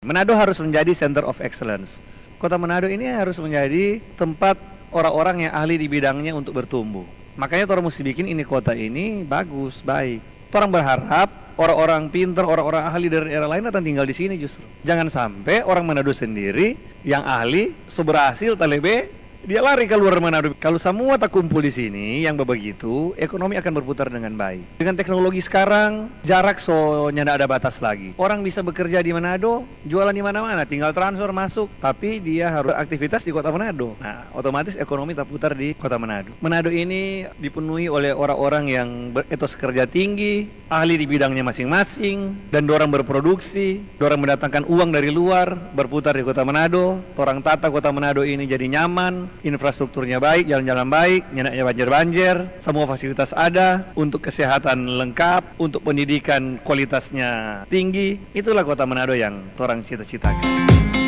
Manado harus menjadi center of excellence. Kota Manado ini harus menjadi tempat orang-orang yang ahli di bidangnya untuk bertumbuh. Makanya orang mesti bikin ini kota ini bagus, baik. Orang berharap orang-orang pintar, orang-orang ahli dari daerah lain datang tinggal di sini justru. Jangan sampai orang Manado sendiri yang ahli, seberhasil talebe, dia lari keluar Manado. Kalau semua tak kumpul di sini yang begitu, ekonomi akan berputar dengan baik. Dengan teknologi sekarang, jarak nyanda ada batas lagi. Orang bisa bekerja di Manado, jualan di mana-mana, tinggal transfer masuk, tapi dia harus aktivitas di kota Manado. Nah, otomatis ekonomi tak putar di kota Manado. Manado ini dipenuhi oleh orang-orang yang beretos kerja tinggi, ahli di bidangnya masing-masing, dan dorang berproduksi, dorang mendatangkan uang dari luar, berputar di kota Manado. Orang tata kota Manado ini jadi nyaman, infrastrukturnya baik, jalan-jalan baik, nyenaknya banjir-banjir, semua fasilitas ada, untuk kesehatan lengkap, untuk pendidikan kualitasnya tinggi. Itulah kota Manado yang orang cita-citakan.